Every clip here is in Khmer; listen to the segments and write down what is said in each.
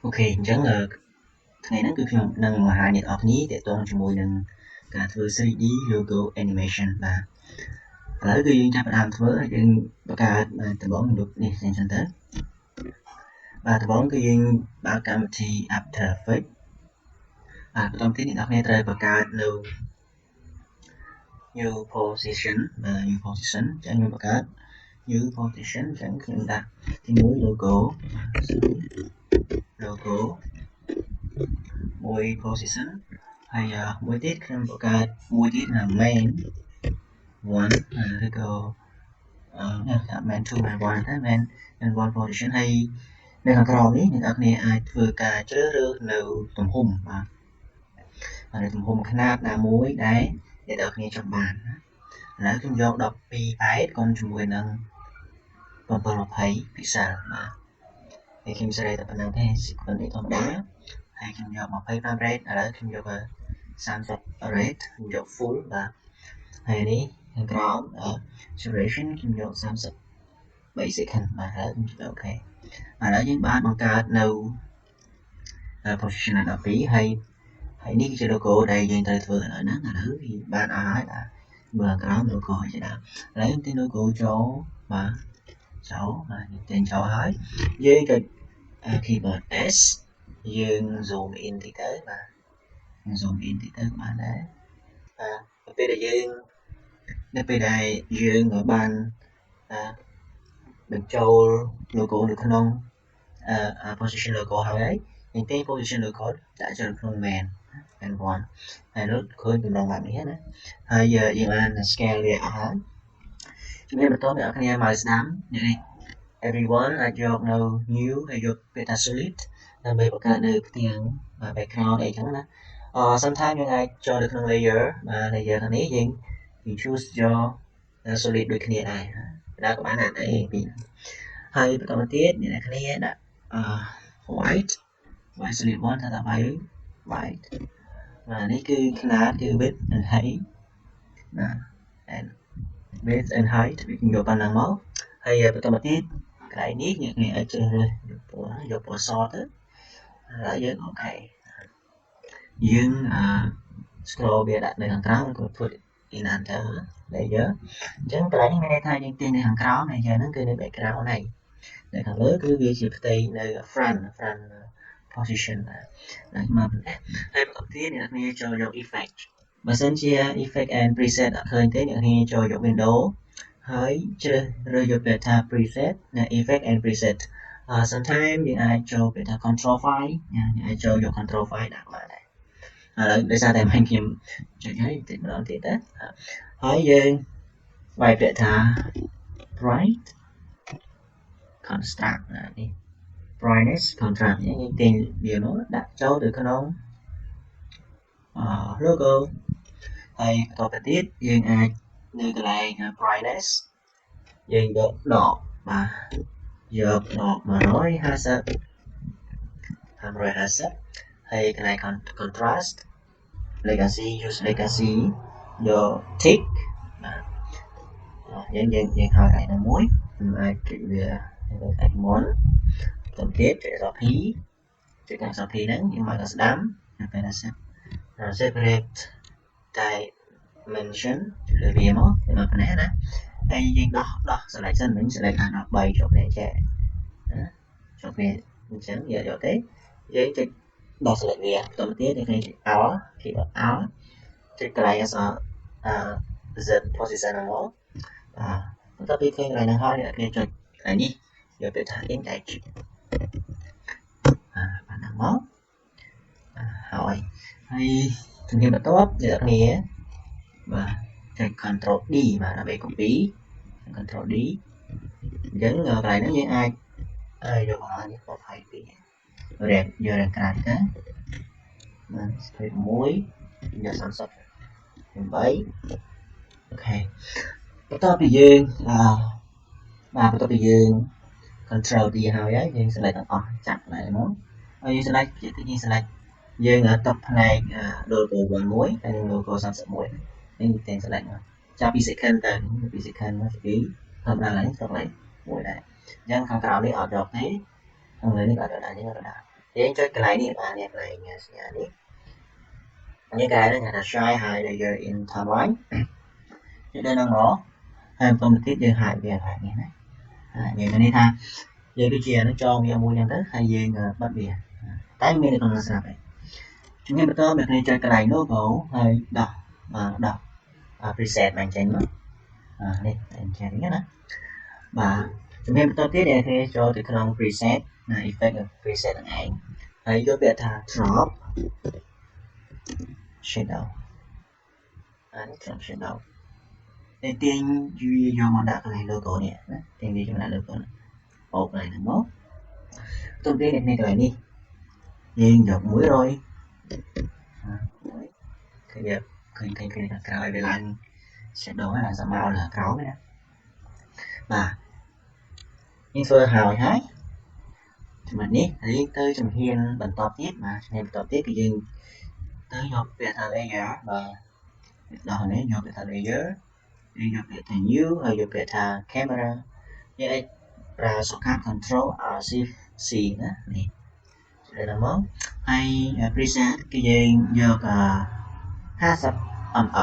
Ok,អញ្ចឹងថ្ងៃហ្នឹងគឺខ្ញុំនឹងបង្ហាញអ្នកនរគ្នាទាក់ទងជាមួយនឹងការធ្វើ 3D logo animation បាទឥឡូវគឺយើងចាប់ផ្ដើមធ្វើហើយយើងបង្កើតដំបូងរូបនេះសិនទៅបាទដំបូងគឺយើងបើកកម្មវិធី After Effects បាទបន្តទៀតអ្នកនរគ្នាត្រូវបង្កើតនៅ new position បាទ new position អញ្ចឹងខ្ញុំបង្កើត new position អញ្ចឹងខ្ញុំដាក់ទី1 logo មួយ position ហើយមួយទៀតខ្ញុំបង្កើតមួយទៀតlà main 1ឬក៏main 2 main 1តែ main 1 position ហើយនៅខាងក្រោមនេះអ្នកនរគ្នាអាចធ្វើការជ្រើសរើសនៅទំហំបាទនៅទំហំຂະຫນາດណាមួយដែលអ្នកនរគ្នាចង់បានឥឡូវខ្ញុំយក12ប៉ែតកុំជាមួយនឹង720 pixel បាទហើយខ្ញុំសេរីតែប៉ុណ្្នឹងទេ sequence នេះធម្មតាហើយខ្ញុំយក25 rate ឥឡូវខ្ញុំយក30 rate ខ្ញុំយក full បាទហើយនេះខាងក្រោម duration ខ្ញុំយក33 second បាទហើយខ្ញុំចុច OK ឥឡូវយើងបានបង្កើតនៅ position 12ហើយនេះគឺជា logo ដែលយើងត្រូវធ្វើឥឡូវហ្នឹងឥឡូវវាបានឲ្យហើយបាទមើលក្រោម logo ជាដើមឥឡូវយើងទាញ logo ចូលបាទចូលបាទទាញចូលហើយយើងចុច keyboard S យើង zoom in តិចទៅបាទ zoom in តិចទៅបានដែរនៅពេលដែលយើងបានបញ្ចូល logo នៅក្នុង position logo ហើយយើងទាញ position logo ដាក់ចូលក្នុង main 1ហើយនោះឃើញកម្ដងបែបនេះណាហើយយើងបាន scale វាអស់ហើយជំរាបបន្តអ្នកនរគ្នាមកស្ដាំនេះ everyone អាចយកនៅ new ហើយយកពាក្យថា solid ដើម្បីបង្កើតនៅផ្ទាំង background អីចឹងណាsometimes យើងអាចចូលទៅក្នុង layer បាទ layer ខាងនេះយើង choose យក solid ដូចគ្នាដែរក៏បានដែរអីពីរហើយបន្តមកទៀតអ្នកនរគ្នាដាក់white solid 1ថាដាក់ white បាទនេះគឺຂະຫນາດគឺ width and height ណា and width and height វាខ្ញុំយកប៉ុណ្ណឹងមកហើយបន្តមកទៀតកន្លែងនេះអ្នកគ្នាអាចជ្រើសរើសយកពណ៌សទៅហើយយើងអូខេយើង scroll វាដាក់នៅខាងក្រោមក៏ធ្វើ in under layer អញ្ចឹងកន្លែងនេះមានន័យថាយើងទាញនៅខាងក្រោម layer ហ្នឹងគឺនៅ background ហើយនៅខាងលើគឺវាជាផ្ទៃនៅ front position បាទមកប៉ុណ្ណេះហើយបន្តទៀតអ្នកគ្នាចូលយក effect បើសិនជា effect and preset អត់ឃើញទេអ្នកគ្នាចូលយក window ហើយជ្រើសរើសយកពាក្យថា preset និង effect and preset sometimes យើងអាចចូលពាក្យថា control file យើងអាចចូលយក control file ដាក់បានដែរឥឡូវដោយសារតែមិញខ្ញុំចុចហើយតិចម្ដងទៀតណាហើយយើងវាយពាក្យថា bright contrast នេះ brightness contrast យើងទាញវានោះដាក់ចូលទៅក្នុងlogo ហើយបន្តទៅទៀតយើងអាចនៅកន្លែង brightness យើងយកដកបាទយកដក150ហើយកន្លែង contrast legacy use legacy យក tick បាទយើងហើយកន្លែងណាមួយអាចចុចវាអាចមុនទៅទៀតចុច SRP ចុច SRP ហ្នឹងយើងមកដល់ស្ដាំទៅពេលណា separate dimension លើវាមកប៉ុណ្ណេះណាហើយយើងដោះ select សិនមិញ select អា13ជាប់នេះចេះជាប់នេះអញ្ចឹងយកទេយើងចុចដោះ select វាបន្តទៀតយើងចុច Alt keyboard Alt ចុចកន្លែង Z position ហ្នឹងមកបន្ទាប់ពីឃើញកន្លែងហ្នឹងហើយអ្នកគ្នាចុចកន្លែងនេះយកពាក្យថា index បានហ្នឹងមកហើយជំហានបន្ទាប់អ្នកគ្នាបាទចុច Control D បាទដើម្បី copy Control D អញ្ចឹងកន្លែងហ្នឹងយើងអាចយកអានេះ22រៀបយករាងក្រានទៅបាទ21យក30 8អូខេបន្ទាប់ពីយើងControl D ហើយយើង select ទាំងអស់ចាប់កន្លែងមកហើយយើង select យើងតបផ្នែក logo 1ហើយ logo 31នេះទាំង select មកចាប់ពី second ទៅពី second មកពីធម្មតាឡើងទៅកន្លែងមួយដែរអញ្ចឹងខាងក្រៅនេះអត់យកទេខាងលើនេះអត់យកដែរយើងរកដាក់ យើងចុចកន្លែងនេះបាទនេះកន្លែងសញ្ញានេះnhững cái đó là shine high layer in timeline ចុចដល់ហ្នឹងមកហើយបន្តទៀតយើងហាយវាហើយនេះណាយើងនេះថាយើងដូចជានឹងចងវាមួយហ្នឹងទៅហើយយើងបិទវាតែមាននៅក្នុងស្រាប់ហើយជំនាញបន្តមានគ្នាចុចកន្លែង logo ហើយដោះដោះ preset បានចេញមកនេះអញ្ចឹងណាបាទជំនាញបន្តទៀតដែលគ្នាចូលទៅក្នុង preset ណា effect preset ហ្នឹងឯងហើយយកពាក្យថា drop shadow នេះ drop shadow តែទាញវាយកមកដាក់កន្លែង logo នេះណាទាញវាយកដាក់ logo នេះបោកកន្លែងហ្នឹងមកទុំទៀតនេះកន្លែងនេះយើងយក100ឃើញខាងក្រោយវាឡើង shadow ហើយសម្រាប់លើក្រោមណាបាទយើងធ្វើហើយចំណុចនេះយើងទៅជំហានបន្តទៀតបាទជំហានបន្តទៀតគឺយើងទៅយកពាក្យថា layer បាទដល់នេះយកពាក្យថា layer យើងយកពាក្យថា new ហើយយកពាក្យថា camera យើងអាចប្រើ shortcut control alt shift c ណានេះដល់មកហើយ preset គឺយើងយក50 mm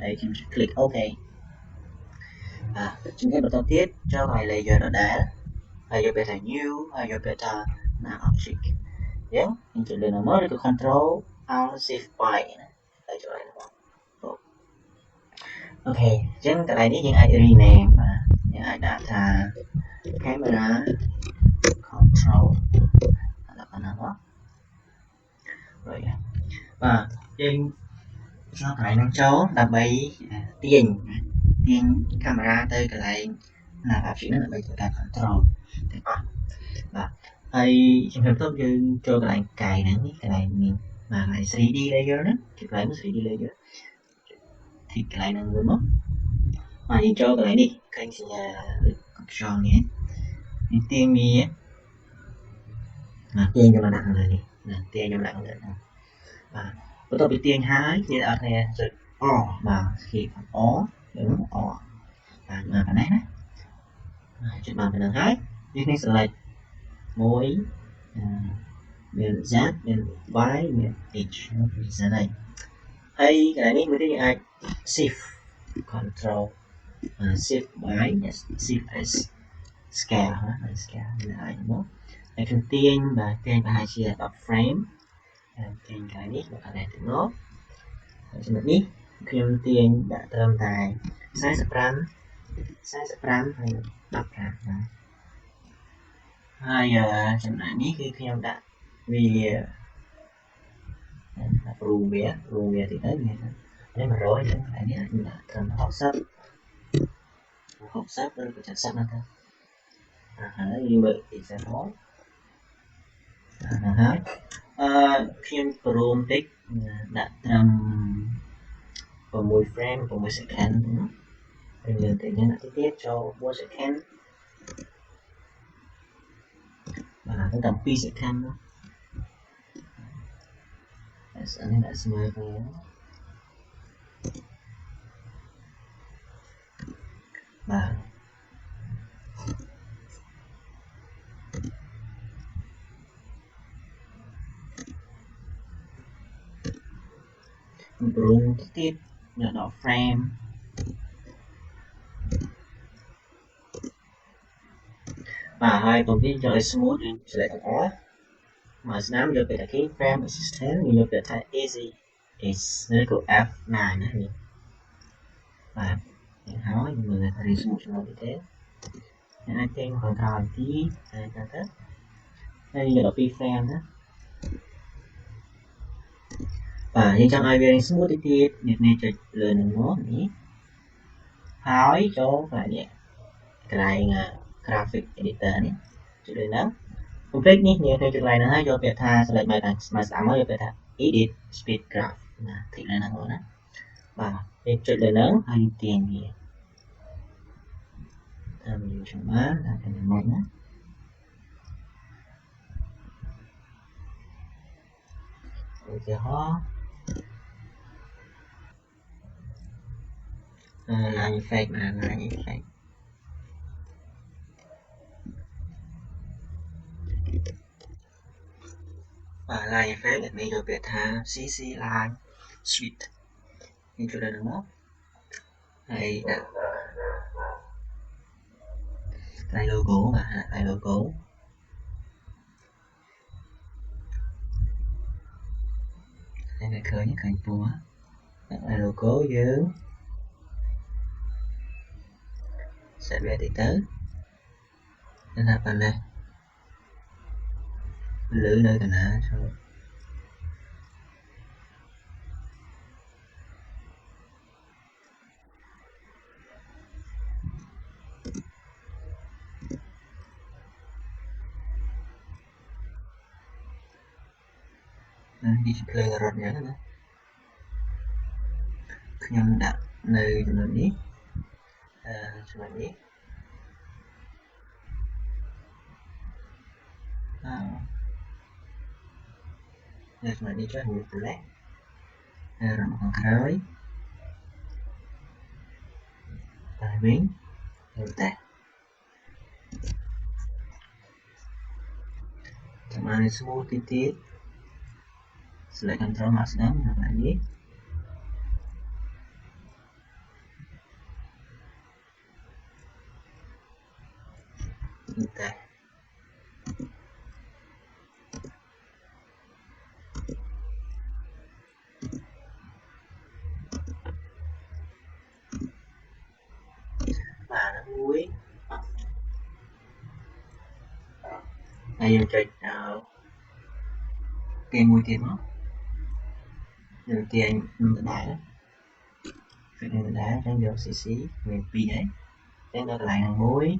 ហើយខ្ញុំ click OK ជំហានបន្តទៀតចូលឲ្យ layer ដដែលហើយយកពាក្យថា new ហើយយកពាក្យថា object យើងចុចលើមកឬក៏ control alt shift y ណាហើយចូលឲ្យអូខេអញ្ចឹងកន្លែងនេះយើងអាច rename បាទយើងអាចដាក់ថា camera control ដាក់ប៉ុណ្ណឹងមករួចហើយបាទយើងចូលកន្លែងហ្នឹងចូលដើម្បីទាញកាមេរ៉ាទៅកន្លែងណា object ហ្នឹងដើម្បីធ្វើការ control ទាំងអស់បាទហើយជំហានបន្ទាប់យើងចូលកន្លែងកាយហ្នឹងកន្លែងនេះបាទកន្លែង 3D layer ហ្នឹងគឺកន្លែង 3D layer ទីកន្លែងហ្នឹងមួយមកបាទយើងចូលកន្លែងនេះឃើញសញ្ញាខ្យល់នេះយើងទាញវាទាញយកមកដាក់ខាងលើនេះណាទាញយកមកដាក់ខាងលើហ្នឹងបាទបន្ទាប់ពីទាញហើយយើងអត់គ្នាចុច O បាទ keep O យើង O បាទមកប៉ុណ្ណេះណាចុចបានប៉ុណ្ណឹងហើយយើងនេះ select មួយមាន Z មាន Y មាន H មានសិនហើយកន្លែងនេះមួយទៀតយើងអាច shift control shift y shift s scale ណា scale នេះអាចមកហើយខ្ញុំទាញបាទទាញប្រហែលជា10 frame ហើយទាញកន្លែងនេះមកកន្លែងទៅមកហើយចំណុចនេះខ្ញុំទាញដាក់ត្រឹមតែ45ហើយ15ណាហើយចំណុចនេះគឺខ្ញុំដាក់វារួមវាតិចទៅនេះ100ហ្នឹងហើយនេះអាចដាក់ត្រឹម60ឬក៏70ហ្នឹងទៅហើយយើងមើល example ហើយខ្ញុំព្រមតិចដាក់ត្រឹម6 frame 6 second ហើយលើតិចហ្នឹងទៀតចូល4 second បាទទៅដល់2 second អានេះដាក់ស្មើគ្នាបាទព្រមទៀតដល់ frame បាទហើយပုံទីចង់ឲ្យ smooth យើង select ទាំងអស់មកស្នាមយកទៅថា frame assistant យកទៅថា easy is ឬក៏ F9 ណានេះបាទហើយមើលថា smooth ចំណុចនេះទេអាចទាញមកខាងក្រោយទីហើយទៅហើយយកដល់2 frame ណាបាទយើងចង់ឲ្យវា smooth តិចទៀតនេះចុចលើនឹងមកនេះហើយចូលកន្លែងនេះកន្លែង graphic editor នេះចុចលើហ្នឹង complete នេះយើងទៅចុចកន្លែងហ្នឹងហើយយកពាក្យថា select មកខាងស្មាក់មកយកពាក្យថា edit speed graph ណាទីលើហ្នឹងណាបាទយើងចុចលើហ្នឹងហើយទាញវាតាមយើងចង់បានដាក់ទៅមកណាឧទាហរណ៍effect ណា effect អ và line effect mình được biệt thà CC line suite như chỗ đây đúng không? Đây đặt line logo mà line logo đây là khởi những thành phố line logo dương sẽ về thì tới nên là phần này lưỡi nơi cần hả rồi display rồi nhớ nữaខ្ញុំដាក់នៅចំណុចនេះចំណុចនេះនៅចំណុចនេះចុះវាប្រឡេះរំខាងក្រោយតែវិញទៅតែចាំបានស្មូទទៀត select control mouse down lại nhé ok và nó muối đây giờ chơi cây muối tiền đó rồi tiền đá phải đá trong giờ xí về pin đấy cái đó lại là muối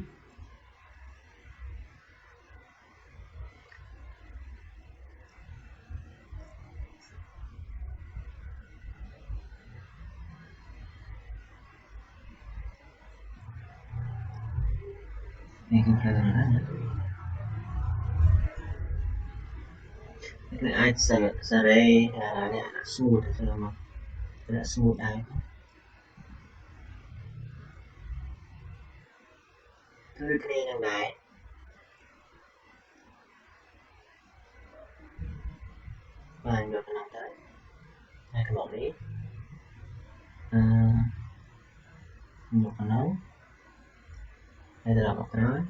này không phải là nữa cái ai sợ đây là smooth rồi mà là smooth ai cứ cái này này và được làm tới hai cái bộ đấy một cái nấu đây là một cái nấu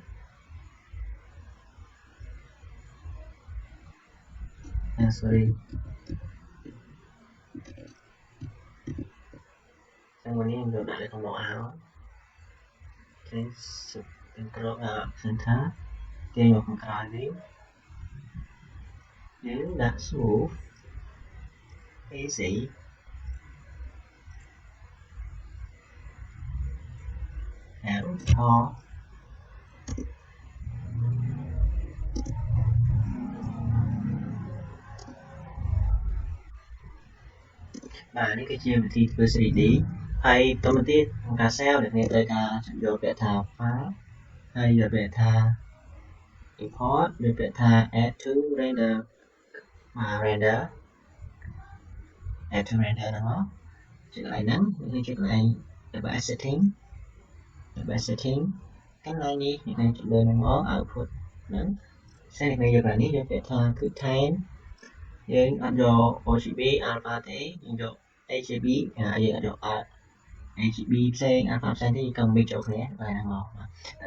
sorry trong này em được lại con màu áo cái sự control center trên một cái đấy nếu đặt smooth easy áo to và những cái chiều thì tôi sẽ đi hay tôi mới tiết cả sale để nghe tới cả rồi về thà phá hay là về thà import rồi về thà add to render mà render add to render nó chỉ lại nắng như chuyện này để bạn setting cái này đi những này chỉ lên món output nắng sẽ này giờ là ní cho về thà cứ thêm với anh đồ OGB alpha thế đồ AGB giờ đồ AGB sen alpha sen thì cần bị chỗ này và là ngọt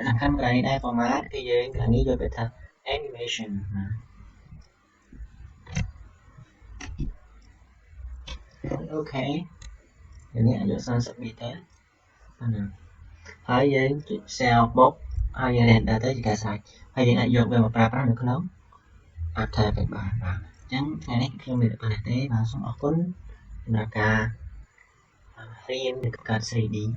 thằng khăn cái này format cái gì là ní cho về thà animation ok giờ này giờ sang sắp bị thế hay với cell box hay với đèn đã tới chỉ cả xài hay với lại dùng về một bài được nóng after cái bài và chẳng cái này khi mình được tế và xong ở cuốn là cả riêng được cả 3D